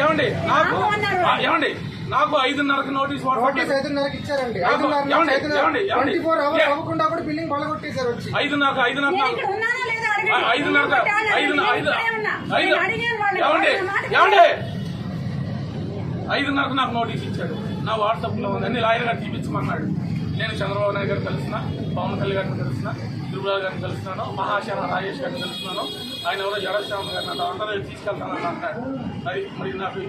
ఏమండి నాకు 5:30కి నోటీస్ ఇచ్చారండి. 5:30 అవ్వకుండా కూడా బిల్డింగ్ పగలగొట్టేశారు వచ్చి 5:30 నాకు నోటీస్ ఇచ్చాడు. నా వాట్సాప్ లో ఉంది, అన్ని లాయర్ గారు చూపించమన్నాడు. నేను చంద్రబాబు నాయుడు గారిని కలిసిన, పవన్ కళ్యాణ్ గారిని కలిసిన, తిరుమల గారిని కలుస్తున్నాను, మహాశాన రాజేష్ గారిని కలుస్తున్నాను. ఆయన ఎవరో జడశ్యామ గారిని అందరూ తీసుకెళ్తానని అంటాడు. అది మరి నాకు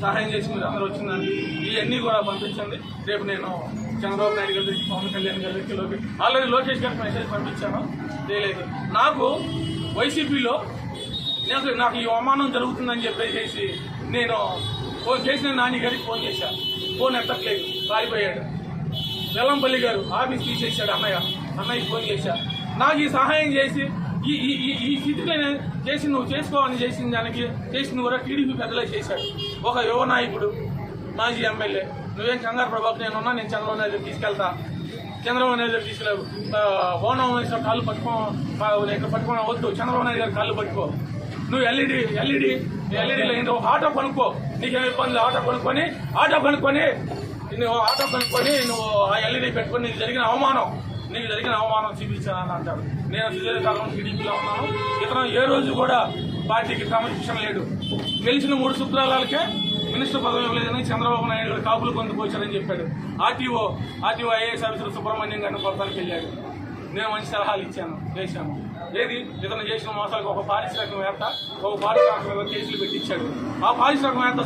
సహాయం చేసి మీరు అందరూ వచ్చిందని ఇవన్నీ కూడా పంపించండి. రేపు నేను చంద్రబాబు నాయుడు గారి దగ్గరికి, పవన్ కళ్యాణ్ గారి దగ్గరికి, ఆల్రెడీ లోకేష్ గారికి మెసేజ్ పంపించాను, చేయలేదు. నాకు వైసీపీలో నాకు ఈ అవమానం జరుగుతుందని చెప్పేసి నేను ఫోన్ చేసిన నాని గారికి ఫోన్ చేశాను. ఫోన్ ఎత్తట్లేదు, పారిపోయాడు. వెల్లంపల్లి గారు ఆఫీస్ తీసేశాడు. అన్నయ్యకి ఫోన్ చేశాడు. నాకు ఈ సహాయం చేసి ఈ స్థితిలో చేసి నువ్వు చేసుకోవాలని చేసిన దానికి చేసిన కూడా టీడీపీ పెద్దలే చేశాడు. ఒక యువ నాయకుడు, మాజీ ఎమ్మెల్యే, నువ్వేం కంగారు ప్రభాకు, నేను చంద్రబాబు నాయుడు తీసుకెళ్తా, చంద్రబాబు నాయుడు గారు తీసుకెళ్ళావు, ఓనం వేసిన కాళ్ళు పట్టుకోవడం వద్దు, చంద్రబాబు నాయుడు గారు కాళ్ళు పట్టుకో, నువ్వు ఎల్ఈడీలో ఏంటో ఆటో కొనుక్కో, నీకేమి ఇబ్బంది, ఆటో కొనుక్కొని నువ్వు ఆ ఎల్ఈడీ పెట్టుకొని నీకు జరిగిన అవమానం చూపించానని అంటాడు. నేను సుదీర్ఘకాలం టీడీపీలో ఉన్నాను. ఇతను ఏ రోజు కూడా పార్టీకి క్రమశిక్షణ లేడు. గెలిచిన 3 శుక్రాలకే మినిస్టర్ పదవి ఇవ్వలేదని చంద్రబాబు నాయుడు గారు కాపులు పొందుకోవచ్చారని చెప్పాడు. ఆర్టీఓ ఐఏఎస్ ఆఫీసర్ సుబ్రహ్మణ్యం గారిని కొడతానికి వెళ్ళాడు. నేను మంచి సలహాలు చేశాను. ఏది ఇతను చేసిన మోసాలకు ఒక పారిశ్రామికవేత్త కేసులు పెట్టించాడు. ఆ పారిశ్రామికవేత్త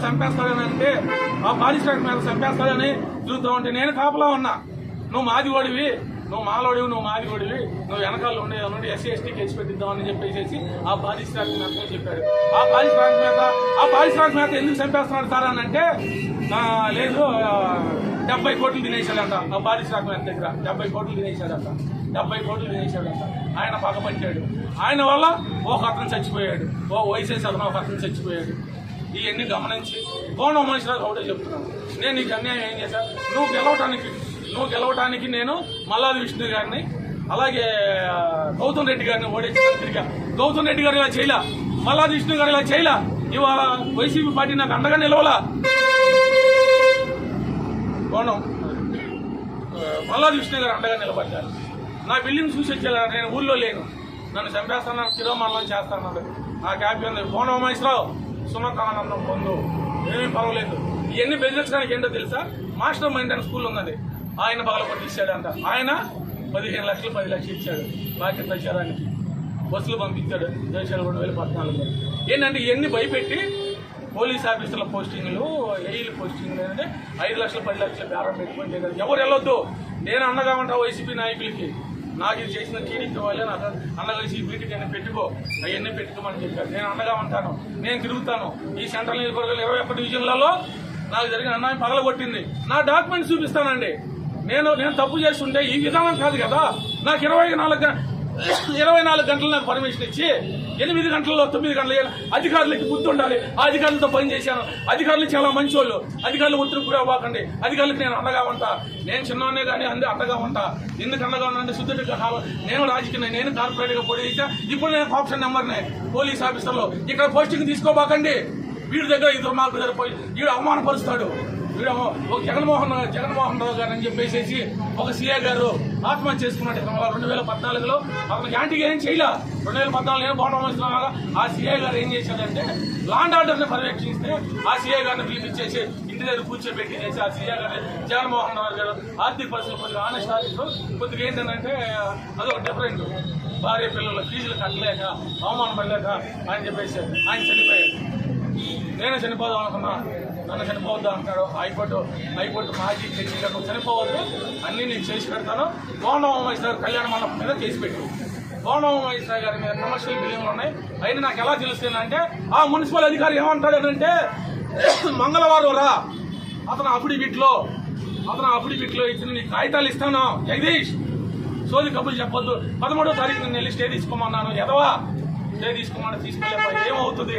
చంపేస్తాడని తిరుగుతూ ఉంటే నేను కాపలా ఉన్నా. నువ్వు మాదిగోడివి, నువ్వు మాదిగోడివి, నువ్వు వెనకాల నుండి ఎస్సీ ఎస్టీ కేసు పెట్టిద్దామని చెప్పేసి ఆ పారిశ్రామికవేత్త చెప్పాడు. ఆ పారిశ్రామికవేత్త ఎందుకు చంపేస్తున్నాడు సార్ అని అంటే, లేదు 70 కోట్లు తినేశాడంట. ఆ పారిశ్రామికవేత్త దగ్గర 70 కోట్లు తినేశాడంట. ఆయన పగపట్టాడు. ఆయన వల్ల ఒక అతను చచ్చిపోయాడు, వైసీపీ అతను ఒక అతను చచ్చిపోయాడు. ఇవన్నీ గమనించి కోణం మనుషులకు ఒకటే చెప్తున్నాను, నేను నీకు అన్యాయం ఏం చేశాను, నువ్వు గెలవటానికి నేను మల్లాది విష్ణు గారిని, అలాగే గౌతమ్ రెడ్డి గారిని ఓడించడానికి తిరిగా. గౌతమ్ రెడ్డి గారు ఇలా చేయలే, మల్లాది విష్ణు గారు ఇలా చేయలే. ఇవాళ వైసీపీ పార్టీ నాకు అండగా నిలవలా. కోణం మల్లాది విష్ణు గారు అండగా నిలబడ్డారు. నా బిల్డింగ్ చూసి వచ్చేలా, నేను ఊళ్ళో లేను, నన్ను చంపేస్తాను, తిరోమరణం చేస్తాను. నా క్యాబ్ కోణం మహేశ్వరరావు సున్నతానందం పొందు, ఏమీ పర్వాలేదు. ఇవన్నీ బెదిరించడానికి ఏంటో తెలుసా, మాస్టర్ మైండ్ అని స్కూల్ ఉన్నది, ఆయన పగలగొట్టిచ్చాడంట. ఆయన 15 లక్షలు 10 లక్షలు ఇచ్చాడు బాధ్యత ప్రచారానికి. బస్సులు పంపించాడు 2014లో. ఏంటంటే ఇవన్నీ భయపెట్టి పోలీస్ ఆఫీసర్ల పోస్టింగ్లు, ఏఈల పోస్టింగ్లు ఏంటంటే 5 లక్షలు 10 లక్షలు బేరం పెట్టుకుంటే ఎవరు వెళ్ళొద్దు. నేను అండగా ఉంటా వైసీపీ నాయకులకి. నాకు ఇది చేసిన టీడీపీ వాళ్ళే నాకు అండగా ఈ మీటింగ్ అన్నీ పెట్టుకో, అవన్నీ పెట్టుకోమని చెప్పారు. నేను అండగా ఉంటాను, నేను తిరుగుతాను. ఈ సెంట్రల్ నియోజకవర్గాలు 21 డివిజన్లలో నాకు జరిగిన అన్యాయం పగలగొట్టింది. నా డాక్యుమెంట్స్ చూపిస్తానండి. నేను తప్పు చేస్తుంటే ఈ విధానం కాదు కదా. నాకు 24 గంటలు నాకు పర్మిషన్ ఇచ్చి 8 గంటల్లో 9 గంటల అధికారులకి బుద్ధి ఉండాలి. ఆ అధికారులతో పని చేశాను. అధికారులు చాలా మంచి వాళ్ళు. అధికారులు ఒత్తిడి కూడా అవ్వకండి. అధికారులకు నేను అండగా ఉంటా. నేను చిన్నవాడినే కానీ అండగా ఉంటా. ఎందుకు అండగా ఉన్నానంటే శుద్ధుడిగా నేను రాజకీయ, నేను కార్పొరేట్గా పోటీ చేశా. ఇప్పుడు నేను ఆప్షన్ నెంబర్నే పోలీస్ ఆఫీసర్లో. ఇక్కడ పోస్టింగ్ తీసుకోబాకండి. వీడి దగ్గర ఈ దుర్మార్గుడు దగ్గర పోయి వీడు అవమానపరుస్తాడు. వీడు జగన్మోహన్ రావు గారు అని చెప్పేసి ఒక సీఏ గారు ఆత్మహత్య చేసుకున్నాడు 2014లో. అతనికి యాంటీగా ఏం చేయలే. 2014 నేను బాగుండా ఆ సీఏ గారు ఏం చేశాడంటే లాండ్ ఆర్డర్ని పర్యవేక్షిస్తే ఆ సీఏ గారిని పిలిపించేసి ఇంటి దగ్గర కూర్చోబెట్టి చేసి ఆ సీఏ గారిని జగన్మోహన్ రావు గారు ఆర్థిక పరిస్థితులు కొద్దిగా ఆనెస్ట్ ఆఫీసర్ కొద్దిగా ఏంటంటే అదొక డిఫరెంట్. భార్య పిల్లలు ఫీజులు కట్టలేక అవమానం పడలేక ఆయన చెప్పేసి ఆయన చనిపోయాడు. నేనే చనిపోదాం అనుకున్నా, నన్ను చనిపోవద్దు అంటాడు హైకోర్టు మాజీ జడ్జి గారు. చనిపోవద్దు, అన్నీ నేను చేసి పెడతాను. కోండం ఉమేశ్వర కళ్యాణ మండపం మీద కేసు పెట్టి కోండం ఉమేశ్వర గారి మీద కమర్షియల్ బిల్డింగ్లు ఉన్నాయి. అయినా నాకు ఎలా తెలుస్తుందంటే ఆ మున్సిపల్ అధికారి ఏమంటాడు అంటే, మంగళవారం రా, అతను అఫిడవిట్లో ఇచ్చిన నీకు కాగితాలు ఇస్తాను జగదీష్, సోది కబులు చెప్పొద్దు. 13వ తారీఖు నేను వెళ్ళి స్టే తీసుకోమన్నాను. ఎదవా స్టే తీసుకోమని తీసుకోలేపా, ఏమవుతుంది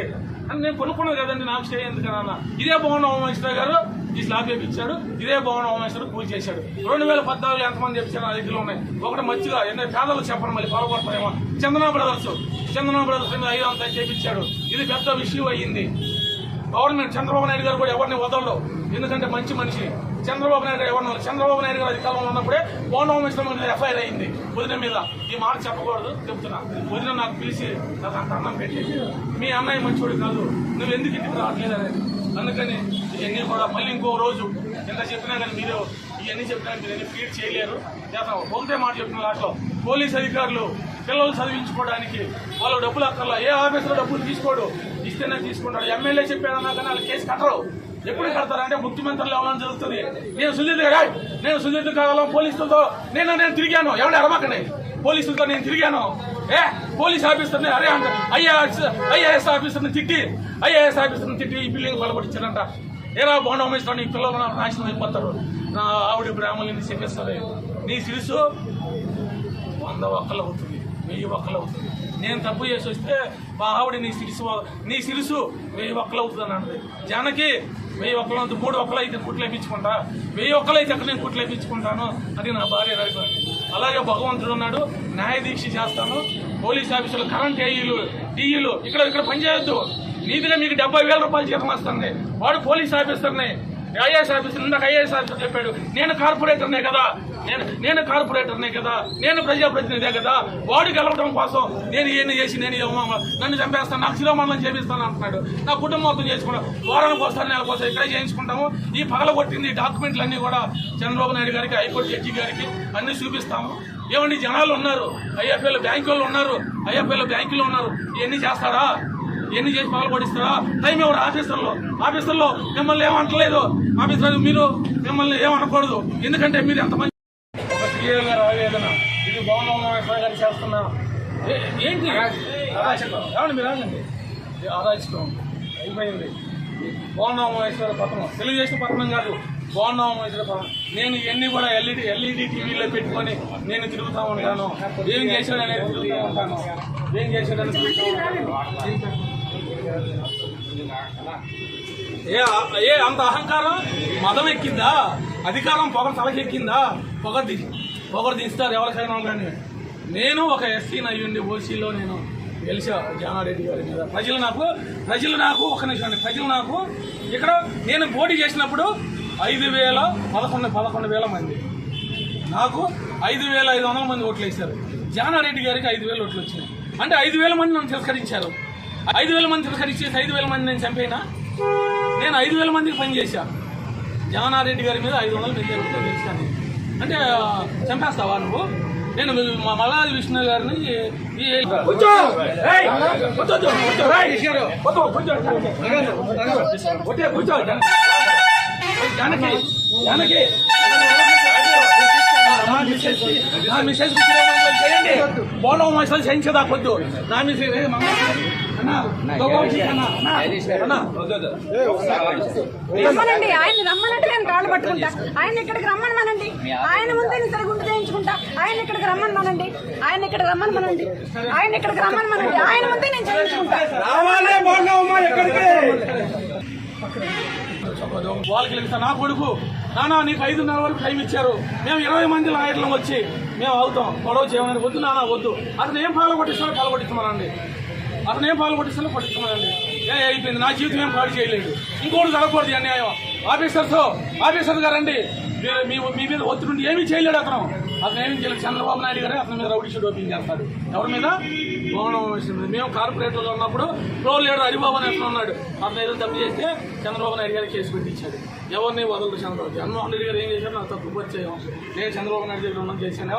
అని నేను కొనుక్కున్నాను కదండి. నాకు స్టే ఎందుకన్నా. ఇదే భవన ఉమేశ్వర గారు ఈ స్లాబ్ వేపించాడు. ఇదే భవన ఉమేశ్వర పూజ చేశాడు. 2014 ఎంతమంది చెప్పారు నా దగ్గర ఉన్నాయి. ఒకటి మంచిగా ఎన్నో పేదలు చెప్పడం మళ్ళీ పొరపడతారేమో. చందనా బ్రదర్స్ మీద 5 అంతా చేపించాడు. ఇది పెద్ద విషయం అయ్యింది. గవర్నమెంట్ చంద్రబాబు నాయుడు గారు కూడా ఎవరిని వదలడు, ఎందుకంటే మంచి మనిషి. చంద్రబాబు నాయుడు గారు ఎవరిని చంద్రబాబు నాయుడు గారు అధికారంలో ఉన్నప్పుడే బోండోమేశ్వరం మీద ఎఫ్ఐఆర్ అయింది వదిన మీద. ఈ మాట చెప్పకూడదు, చెప్తున్నా. వదిన నాకు పిలిచి నాకు అంత అన్నం పెట్టి, మీ అన్నయ్య మంచివాడు కాదు, నువ్వు ఎందుకు ఇంటికి రావట్లేదు అనేది. అందుకని ఇవన్నీ కూడా మళ్ళీ ఇంకో రోజు ఎంత చెప్పినా కానీ మీరు ఇవన్నీ చెప్పినా మీరు అన్ని ఫీడ్ చేయలేరు. చేస్తాం. ఒకటే మాట చెప్తున్నా లాస్ట్లో, పోలీస్ అధికారులు పిల్లలు చదివించుకోవడానికి వాళ్ళు డబ్బులు అక్కర్లా. ఏ ఆఫీసులో డబ్బులు తీసుకోడు, ఇస్తేనే తీసుకుంటాడు. ఎమ్మెల్యే చెప్పాడన్నా కానీ వాళ్ళు కేసు కట్టరు. ఎప్పుడు కడతారంటే ముఖ్యమంత్రులు ఎవరైనా జరుగుతుంది. నేను సుజిత్ కావాలో పోలీసులతో నేను తిరిగాను. ఎవరు అరవకండి, పోలీసులతో నేను తిరిగాను. పోలీస్ ఆఫీసర్ని అరే అంట ఐఏఎస్ ఆఫీసర్ని తిట్టి ఈ బిల్డింగ్ బలపడిచ్చారంట. ఏరా బోండోమేశ్వరం నీ పిల్లలు నాశనం అయిపోతారు, నా ఆవిడ బ్రాహ్మణుని చెప్పేస్తుంది. నీ సిరుసు 100 ఒక్కలు అవుతుంది, 1000 ఒక్కలు అవుతుంది. నేను తప్పు చేసి వస్తే మా ఆవిడ నీ సిరుసు 1000 ఒక్కలు అవుతుంది అని అన్నది. జానకి 1000 ఒక్కలు అవుతుంది, 3 ఒక్కలు అయితే కుట్లు వేయించుకుంటా, 1000 ఒక్కలు అయితే అక్కడ నేను కుట్లు వేయించుకుంటాను అని నా భార్య అడిగాను. అలాగే భగవంతుడు ఉన్నాడు, న్యాయ దీక్ష చేస్తాను. పోలీస్ ఆఫీసులు కరెంట్ టీఈలు ఇక్కడ పనిచేయొద్దు. నీతిగా మీకు 70,000 రూపాయలు జీతం వస్తుంది. వాడు పోలీస్ ఆఫీసర్ని, ఐఏఎస్ ఆఫీసర్, ఇందాక ఐఏఎస్ ఆఫీసర్ చెప్పాడు, నేను కార్పొరేటర్నే కదా, నేను ప్రజాప్రతినిధే కదా. వాడు గెలవడం కోసం నేను ఏం చేసి నన్ను చంపేస్తాను, నాకు శిరోమండలం చేపిస్తాను అంటున్నాడు. నా కుటుంబం మొత్తం చేసుకున్నాం. వారానికి వస్తాను, నెలకు వస్తాను, ఇక్కడే చేయించుకుంటాము. ఈ పగలగొట్టింది డాక్యుమెంట్లు అన్నీ కూడా చంద్రబాబు నాయుడు గారికి, హైకోర్టు జడ్జి గారికి అన్ని చూపిస్తాము. ఏమండి జనాలు ఉన్నారు, ఐఎఫ్ఐలో బ్యాంకులు ఉన్నారు, ఇవన్నీ చేస్తారా? ఎన్ని చేసి పగలగొడిస్తారా? టైం ఎవరు ఆఫీసర్లో మిమ్మల్ని ఏమంటలేదు. ఆఫీసర్ మీరు మిమ్మల్ని ఏమనకూడదు, ఎందుకంటే మీరు ఎంతమంది ఒక సీఏ గారు ఆవేదన. ఇది బోండోమేశ్వరం గారు చేస్తున్నా ఏంటి ఏమండి మీరు ఆగండి. అరాచకం అయిపోయింది. బోండోమేశ్వర పట్టణం తెలుగుదేశం పట్టణం కాదు, బోండోమేశ్వర పట్టణం. నేను ఇవన్నీ కూడా ఎల్ఈడి టీవీలో పెట్టుకొని నేను తిరుగుతూ ఉంటాను. ఏం చేశాడనేది తిరుగుతూ ఉంటాను. ఏ అంత అహంకారం మదం ఎక్కిందా? అధికారం పొగ తలకెక్కిందా? పొగరు తీస్తారు ఎవరికైనా కానీ. నేను ఒక ఎస్సీని అయ్యండి, ఓసీలో నేను గెలిచా జానారెడ్డి గారి మీద. ప్రజలు నాకు ఒక నిమిషం అండి, ప్రజలు నాకు ఇక్కడ నేను పోటీ చేసినప్పుడు 11,000 మంది, నాకు 5,500 మంది ఓట్లు వేశారు. జానారెడ్డి గారికి 5,000 ఓట్లు వచ్చినాయి. అంటే 5,000 మంది నన్ను తిరస్కరించారు. 5,000 మంది తిరస్కరించేసి 5,000 మంది నేను చంపేనా? నేను 5,000 మందికి పనిచేశా. జానారెడ్డి గారి మీద 500 గెలిచాను. అంటే చంపేస్తావా నువ్వు? నేను మల్లాది విష్ణు గారిని బోండోమేశ్వరం చేయించేదాకొద్దు. నా మిస్సెస్ రమ్మనండి, ఆయన రమ్మనంటే నేను కాళ్ళు పట్టుకుంటా. ఆయన ఇక్కడికి రమ్మనమనండి, ఆయన ముందే నేను సరే గుండు చేయించుకుంటా. ఆయన ఇక్కడికి రమ్మనమనండి, ఆయన ఇక్కడికి రమ్మనమనండి, ఆయన ముందే నేను చేయించుకుంటా. వాళ్ళకి వెళ్తా. నా కొడుకు నానా నీకు 5:30 వరకు టైం ఇచ్చారు, మేము 20 మంది లాయర్లం వచ్చి మేము అవుతాం, గొడవ చేయమని. వద్దు నానా వద్దు, అతను ఏం పాల్గొట్టిస్తారో పాల్గొట్టించమనండి, పట్టించమనండి. అయిపోయింది, నా జీవితం ఏం పాడు చేయలేదు. ఇంకోటి జరగకూడదు అన్యాయం. ఆఫీసర్ గారండి, మీ మీద ఒత్తిడి ఏమీ చేయలేడు అతను ఏమీ చేయలేదు. చంద్రబాబు నాయుడు గారే అతని మీద రౌడీ షీట్ ఓపెన్ చేస్తాడు. ఎవరి మీద? మేము కార్పొరేటర్లో ఉన్నప్పుడు ఫ్లోర్ లీడర్ హరిబాబు అని అతను ఉన్నాడు. అతను ఏదో తప్పు చేస్తే చంద్రబాబు నాయుడు గారికి కేసు పెట్టించాడు. ఎవరిని వదలరు చంద్రబాబు. జగన్మోహన్ రెడ్డి గారు ఏం చేశారు? నాకు తప్పు పరిచయం. నేను చంద్రబాబు నాయుడు దగ్గర ఉన్నది చేశాను.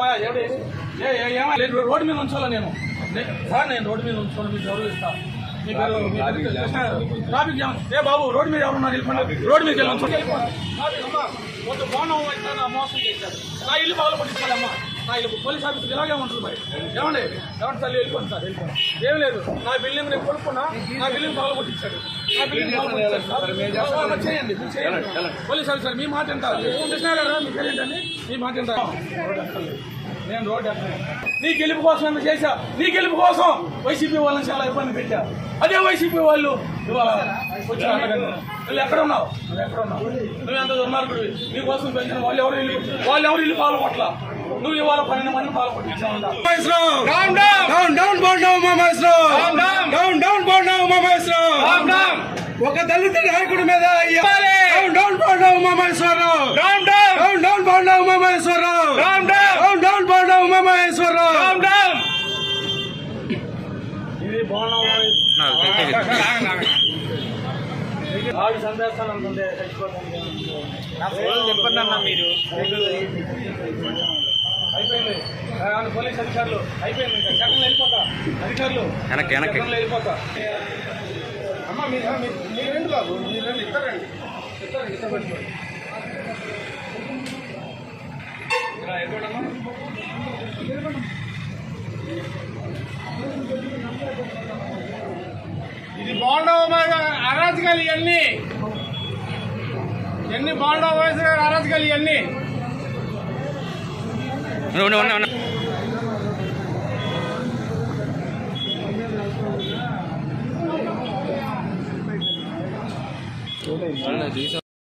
రోడ్డు మీద ఉంచాలా నేను? సార్ నేను రోడ్డు మీద ఉంచుకోండి, మీకు గౌరవిస్తా. మీ పేరు ట్రాఫిక్ జామ్. బాబు రోడ్డు మీద ఎవరున్నారు? వెళ్ళిపోండి, రోడ్డు మీదకి వెళ్ళి మోసం చేశారు. నా ఇల్లు పగల పట్టించాలమ్మా, నా ఇల్లు పోలీస్ ఆఫీసర్ ఇలాగే ఉంటుంది. మరి ఏమండి తల్లి వెళ్ళిపోండి సార్, వెళ్ళిపోండి. ఏం లేదు, నా బిల్డింగ్ నేను కొనుక్కున్నా, నా బిల్డింగ్ పగల కొట్టించాడు. నా బిల్డింగ్ చేయండి పోలీస్ ఆఫీసర్. మీ మాట అంటారు కృష్ణ గారు, మీ పేరేంటండి? మీ మాట అంటారు. నేను రోడ్డు ఎక్కడ నీ గెలుపు కోసం ఎంత చేశా? నీ గెలుపు కోసం వైసీపీ వాళ్ళని చాలా ఇబ్బంది పెట్టా. అదే వైసీపీ వాళ్ళు ఇవాళ వచ్చి నువ్వు ఎక్కడ ఉన్నావు? నువ్వు ఎంత దుర్మార్గుడు. నీ కోసం పెంచిన వాళ్ళు ఎవరు ఇల్లు పాల్గొట్ల. నువ్వు ఇవాళ 12 మంది పాల్గొట్టించావు. ఒక దళిత నాయకుడి మీద down down Umamaheswararao down down Umamaheswararao down Umamaheswararao ఇది ఆవిడ సందేశాలు అనుకుంటే మీరు అయిపోయింది పోలీస్ అధికారులు అయిపోయింది ఇంకా సెకండ్లు వెళ్ళిపోతా అధికారులు సెకండ్లు వెళ్ళిపోతా అమ్మా మీరు రండి బాబు మీరు రండి ఇద్దరండి ఇది బాగుండవు అరాజకాలు ఇవన్నీ బాగుండవు అరాజకాలు ఇవన్నీ చూసా